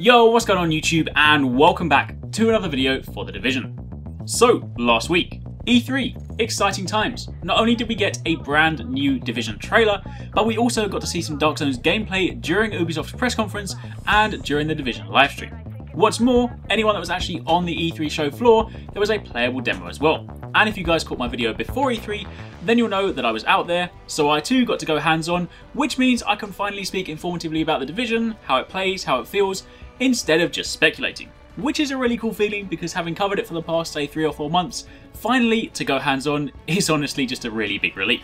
Yo, what's going on YouTube, and welcome back to another video for The Division. So, last week, E3, exciting times. Not only did we get a brand new Division trailer, but we also got to see some Dark Zones gameplay during Ubisoft's press conference and during the Division livestream. What's more, anyone that was actually on the E3 show floor, there was a playable demo as well. And if you guys caught my video before E3, then you'll know that I was out there, so I too got to go hands-on, which means I can finally speak informatively about the Division, how it plays, how it feels, instead of just speculating. Which is a really cool feeling, because having covered it for the past, say, 3 or 4 months, finally to go hands-on is honestly just a really big relief.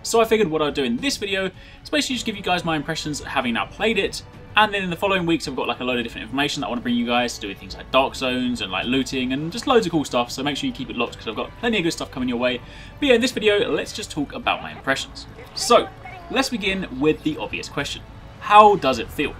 So I figured what I'd do in this video is basically just give you guys my impressions having now played it, and then in the following weeks I've got like a load of different information that I want to bring you guys to do with things like Dark Zones and like looting and just loads of cool stuff, so make sure you keep it locked because I've got plenty of good stuff coming your way. But yeah, in this video, let's just talk about my impressions. So, let's begin with the obvious question. How does it feel?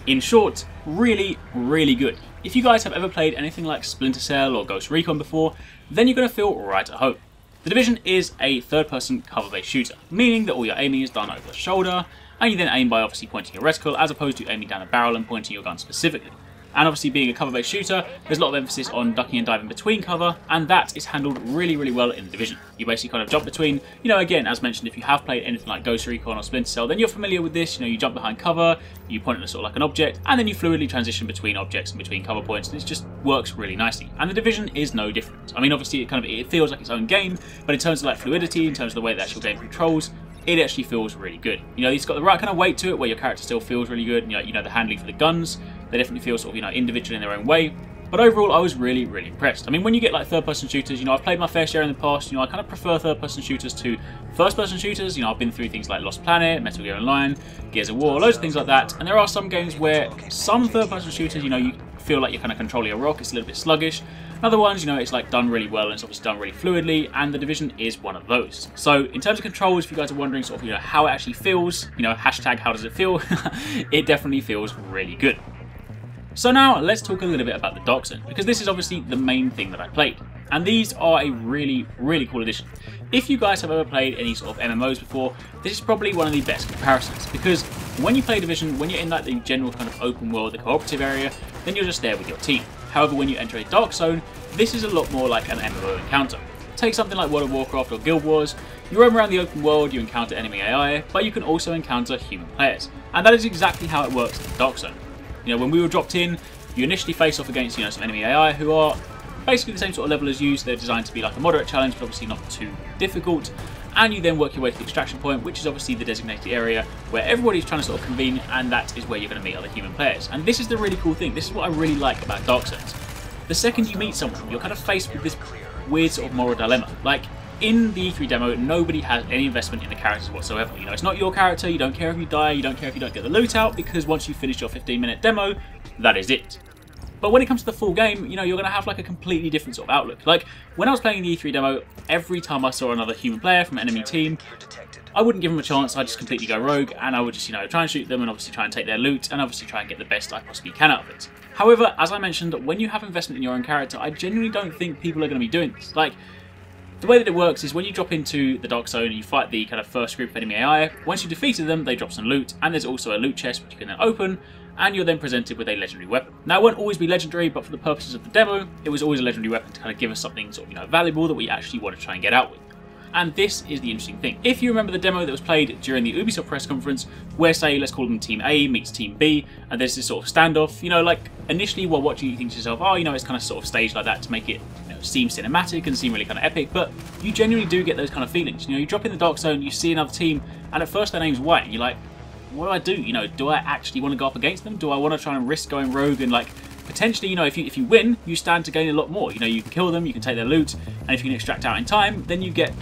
In short, really, really good. If you guys have ever played anything like Splinter Cell or Ghost Recon before, then you're going to feel right at home. The Division is a third-person cover-based shooter, meaning that all your aiming is done over the shoulder, and you then aim by obviously pointing your reticle as opposed to aiming down a barrel and pointing your gun specifically. And obviously being a cover-based shooter, there's a lot of emphasis on ducking and diving between cover, and that is handled really, really well in the Division. You basically kind of jump between, again, as mentioned, if you have played anything like Ghost Recon or Splinter Cell, then you're familiar with this. You jump behind cover, you point at sort of like an object, and then you fluidly transition between objects and between cover points, and it just works really nicely. And the Division is no different. I mean, obviously it feels like its own game, but in terms of like fluidity, in terms of the way the actual game controls, it actually feels really good. It's got the right kind of weight to it where your character still feels really good. The handling for the guns, they definitely feel sort of, individual in their own way. But overall, I was really, really impressed. I mean, when you get like third-person shooters, I've played my fair share in the past. I kind of prefer third-person shooters to first-person shooters. I've been through things like Lost Planet, Metal Gear Online, Gears of War, loads of things like that. And there are some games where some third-person shooters, you feel like you're kind of controlling a rock. It's a little bit sluggish. Other ones, it's like done really well and it's obviously done really fluidly, and the Division is one of those. So in terms of controls, if you guys are wondering sort of, how it actually feels, hashtag how does it feel, it definitely feels really good. So now let's talk a little bit about the Dark Zone, because this is obviously the main thing that I played. And these are a really, really cool addition. If you guys have ever played any sort of MMOs before, this is probably one of the best comparisons, because when you play Division, when you're in like the general kind of open world, the cooperative area, then you're just there with your team. However, when you enter a Dark Zone, this is a lot more like an MMO encounter. Take something like World of Warcraft or Guild Wars, you roam around the open world, you encounter enemy AI, but you can also encounter human players. And that is exactly how it works in the Dark Zone. When we were dropped in, you initially face off against some enemy AI who are basically the same sort of level as you, so they're designed to be like a moderate challenge, but obviously not too difficult. And you then work your way to the extraction point, which is obviously the designated area where everybody's trying to sort of convene, and that is where you're going to meet other human players. And this is the really cool thing. This is what I really like about Dark Zones. The second you meet someone, you're kind of faced with this weird sort of moral dilemma. Like, in the E3 demo, nobody has any investment in the characters whatsoever. It's not your character, you don't care if you die, you don't care if you don't get the loot out, because once you finish your 15-minute demo, that is it. But when it comes to the full game, you're going to have like a completely different sort of outlook. Like, when I was playing the E3 demo, every time I saw another human player from an enemy team, I wouldn't give them a chance. I'd just completely go rogue, and I would just, try and shoot them and obviously try and take their loot, and obviously try and get the best I possibly can out of it. However, as I mentioned, when you have investment in your own character, I genuinely don't think people are going to be doing this. Like, the way that it works is when you drop into the Dark Zone and you fight the kind of first group of enemy AI, once you've defeated them, they drop some loot, and there's also a loot chest which you can then open, and you're then presented with a legendary weapon. Now, it won't always be legendary, but for the purposes of the demo, it was always a legendary weapon to kind of give us something sort of, valuable that we actually want to try and get out with. And this is the interesting thing. If you remember the demo that was played during the Ubisoft press conference, where, say, let's call them Team A meets Team B, and there's this sort of standoff, like, initially while watching you think to yourself, oh, it's kind of sort of staged like that to make it seem cinematic and seem really kind of epic, but you genuinely do get those kind of feelings. You drop in the Dark Zone, you see another team, and at first their name's white, and you're like, what do? Do I actually want to go up against them? Do I want to try and risk going rogue and, like, potentially, if you win, you stand to gain a lot more. You can kill them, you can take their loot, and if you can extract out in time, then you get,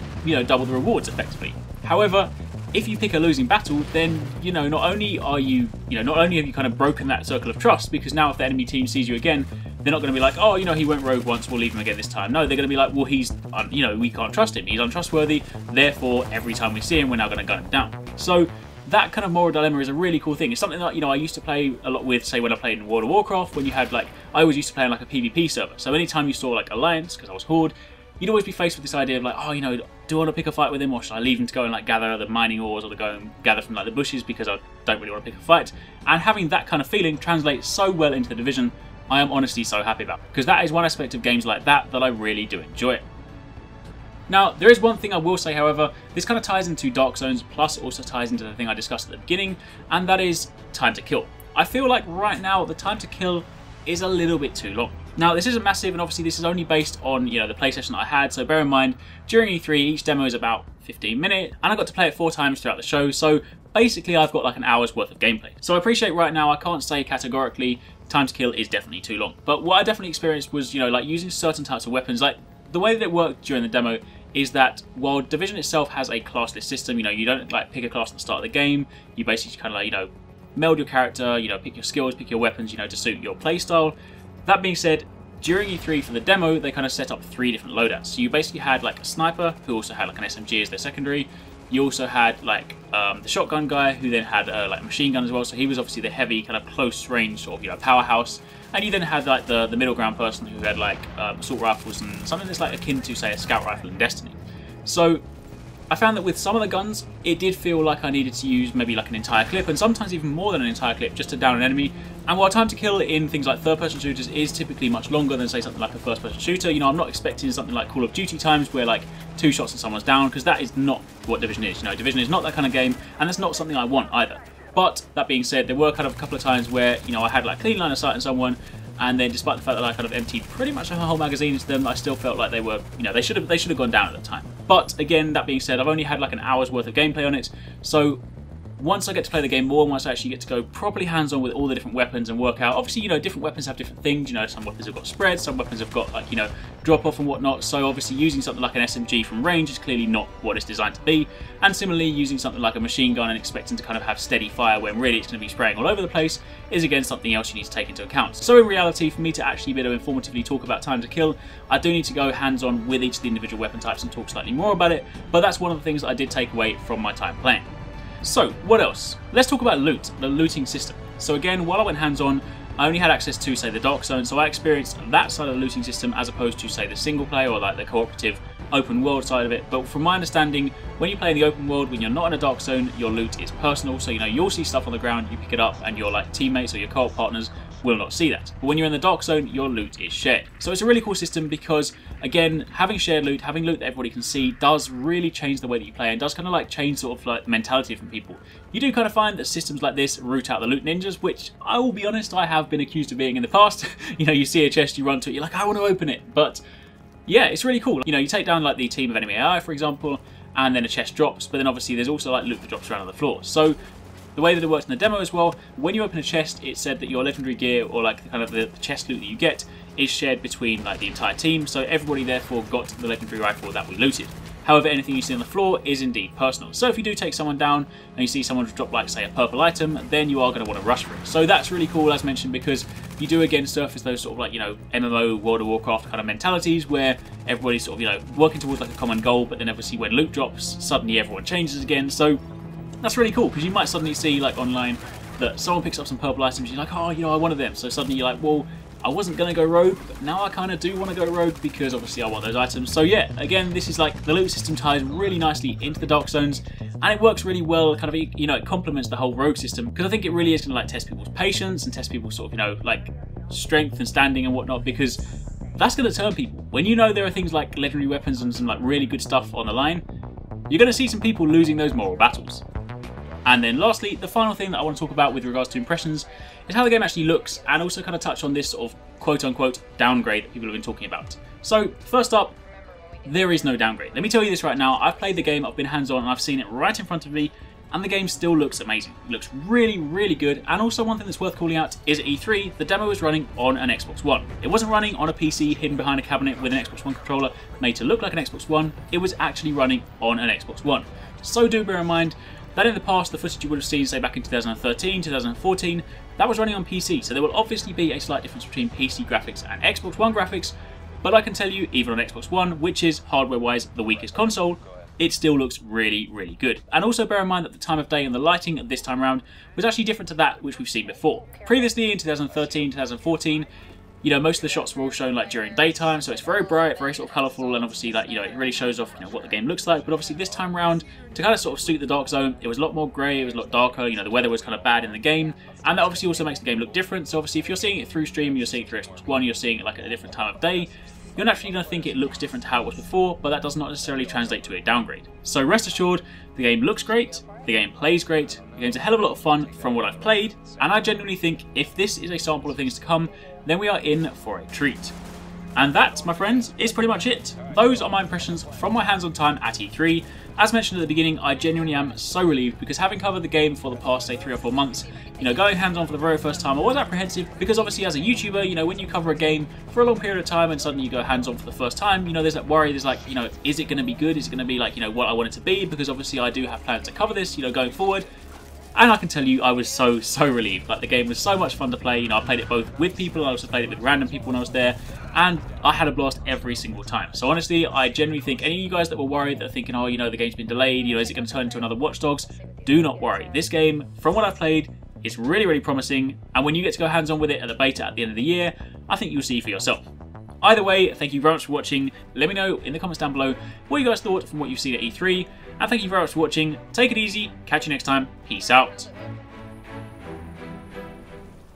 double the rewards effectively. However, if you pick a losing battle, then, not only have you kind of broken that circle of trust, because now if the enemy team sees you again, they're not going to be like, oh, he went rogue once, we'll leave him again this time. No, they're going to be like, well, he's, we can't trust him. He's untrustworthy, therefore, every time we see him, we're now going to gun him down. So, that kind of moral dilemma is a really cool thing. It's something that, I used to play a lot with, say, when I played in World of Warcraft, when you had, like, I always used to play on, like, a PvP server. So anytime you saw, like, Alliance, because I was Horde, you'd always be faced with this idea of like, oh, you know, do I want to pick a fight with him, or should I leave him to go and like gather the mining ores, or to go and gather from like the bushes because I don't really want to pick a fight? And having that kind of feeling translates so well into the Division, I am honestly so happy about, because that is one aspect of games like that I really do enjoy. Now, there is one thing I will say, however, this kind of ties into Dark Zones, plus also ties into the thing I discussed at the beginning, and that is time to kill. I feel like right now the time to kill is a little bit too long. Now, this isn't massive, and obviously this is only based on, you know, the play session that I had, so bear in mind, during E3, each demo is about 15 minutes, and I got to play it 4 times throughout the show, so basically I've got like an hour's worth of gameplay. So I appreciate right now I can't say categorically time to kill is definitely too long, but what I definitely experienced was, you know, like using certain types of weapons. Like, the way that it worked during the demo is that while Division itself has a classless system, you know, you don't like pick a class at the start of the game, you basically kind of like, you know, meld your character, you know, pick your skills, pick your weapons, you know, to suit your playstyle. That being said, during E3 for the demo, they kind of set up 3 different loadouts. So you basically had like a sniper, who also had like an SMG as their secondary. You also had like the shotgun guy, who then had like a machine gun as well. So he was obviously the heavy kind of close range sort of, you know, powerhouse. And you then had like the middle ground person who had like assault rifles and something that's like akin to, say, a scout rifle in Destiny. So I found that with some of the guns, it did feel like I needed to use maybe like an entire clip, and sometimes even more than an entire clip, just to down an enemy. And while time to kill in things like third-person shooters is typically much longer than, say, something like a first-person shooter, you know, I'm not expecting something like Call of Duty times where like 2 shots and someone's down, because that is not what Division is. You know, Division is not that kind of game, and that's not something I want either. But that being said, there were kind of a couple of times where, you know, I had like clean line of sight on someone, and then despite the fact that I kind of emptied pretty much a whole magazine into them, I still felt like they were, you know, they should have gone down at the time. But again, that being said, I've only had like an hour's worth of gameplay on it, so once I get to play the game more, once I actually get to go properly hands-on with all the different weapons and work out, obviously, you know, different weapons have different things. You know, some weapons have got spreads, some weapons have got like, you know, drop-off and whatnot. So obviously using something like an SMG from range is clearly not what it's designed to be. And similarly, using something like a machine gun and expecting to kind of have steady fire when really it's going to be spraying all over the place is again something else you need to take into account. So in reality, for me to actually be able to informatively talk about time to kill, I do need to go hands-on with each of the individual weapon types and talk slightly more about it. But that's one of the things that I did take away from my time playing. So, what else? Let's talk about loot, the looting system. So again, while I went hands-on, I only had access to, say, the Dark Zone, so I experienced that side of the looting system as opposed to, say, the single player or like the cooperative open world side of it. But from my understanding, when you play in the open world, when you're not in a Dark Zone, your loot is personal. So, you know, you'll see stuff on the ground, you pick it up, and your like teammates or your co-op partners will not see that. But when you're in the Dark Zone, your loot is shared. So it's a really cool system because, again, having shared loot, having loot that everybody can see, does really change the way that you play and does kind of like change sort of like the mentality from people. You do kind of find that systems like this root out the loot ninjas, which I will be honest, I have been accused of being in the past. You know, you see a chest, you run to it, you're like, I want to open it. But yeah, it's really cool. You know, you take down like the team of enemy AI, for example, and then a chest drops, but then obviously there's also like loot that drops around on the floor. So the way that it works in the demo as well, when you open a chest, it said that your legendary gear or like kind of the chest loot that you get is shared between like the entire team, so everybody therefore got the legendary rifle that we looted. However, anything you see on the floor is indeed personal. So if you do take someone down and you see someone drop like, say, a purple item, then you are going to want to rush for it. So that's really cool, as mentioned, because you do again surface those sort of like, you know, MMO, World of Warcraft kind of mentalities where everybody's sort of, you know, working towards like a common goal, but then obviously when loot drops, suddenly everyone changes again. So that's really cool, because you might suddenly see like online that someone picks up some purple items, you're like, oh, you know, I wanted them. So suddenly you're like, well, I wasn't going to go rogue, but now I kind of do want to go rogue because obviously I want those items. So yeah, again, this is like the loot system ties really nicely into the Dark Zones, and it works really well. Kind of, you know, it complements the whole rogue system, because I think it really is going to like test people's patience and test people's sort of, you know, like strength and standing and whatnot, because that's going to turn people. When you know there are things like legendary weapons and some like really good stuff on the line, you're going to see some people losing those moral battles. And then lastly, the final thing that I want to talk about with regards to impressions is how the game actually looks, and also kind of touch on this sort of quote-unquote downgrade that people have been talking about. So first up, there is no downgrade. Let me tell you this right now, I've played the game, I've been hands-on, and I've seen it right in front of me, and the game still looks amazing. It looks really, really good. And also one thing that's worth calling out is at E3, the demo was running on an Xbox One. It wasn't running on a PC hidden behind a cabinet with an Xbox One controller made to look like an Xbox One. It was actually running on an Xbox One. So do bear in mind that in the past, the footage you would have seen, say back in 2013, 2014, that was running on PC. So there will obviously be a slight difference between PC graphics and Xbox One graphics, but I can tell you, even on Xbox One, which is hardware-wise the weakest console, it still looks really, really good. And also bear in mind that the time of day and the lighting this time around was actually different to that which we've seen before. Previously, in 2013, 2014, You know, most of the shots were all shown like during daytime, so it's very bright, very sort of colourful, and obviously like, you know, it really shows off, you know, what the game looks like. But obviously this time round, to kind of sort of suit the dark zone, it was a lot more grey, it was a lot darker, you know, the weather was kind of bad in the game, and that obviously also makes the game look different. So obviously if you're seeing it through stream, you're seeing it through Xbox One, you're seeing it like at a different time of day, you're naturally going to think it looks different to how it was before, but that does not necessarily translate to a downgrade. So rest assured, the game looks great, the game plays great, the game's a hell of a lot of fun from what I've played, and I genuinely think if this is a sample of things to come, then we are in for a treat. And that, my friends, is pretty much it. Those are my impressions from my hands-on time at E3. As mentioned at the beginning, I genuinely am so relieved because having covered the game for the past, say, 3 or 4 months, you know, going hands-on for the very first time, I was apprehensive because obviously as a YouTuber, you know, when you cover a game for a long period of time and suddenly you go hands-on for the first time, you know, there's that worry, there's like, you know, is it going to be good? Is it going to be like, you know, what I want it to be? Because obviously I do have plans to cover this, you know, going forward. And I can tell you, I was so relieved. Like, the game was so much fun to play. You know, I played it both with people, I also played it with random people when I was there, and I had a blast every single time. So honestly, I genuinely think any of you guys that were worried, that are thinking, oh, you know, the game's been delayed, you know, is it going to turn into another Watch Dogs? Do not worry. This game, from what I've played, is really promising, and when you get to go hands-on with it at the beta at the end of the year, I think you'll see for yourself. Either way, thank you very much for watching. Let me know in the comments down below what you guys thought from what you've seen at E3, and thank you very much for watching. Take it easy, catch you next time, peace out.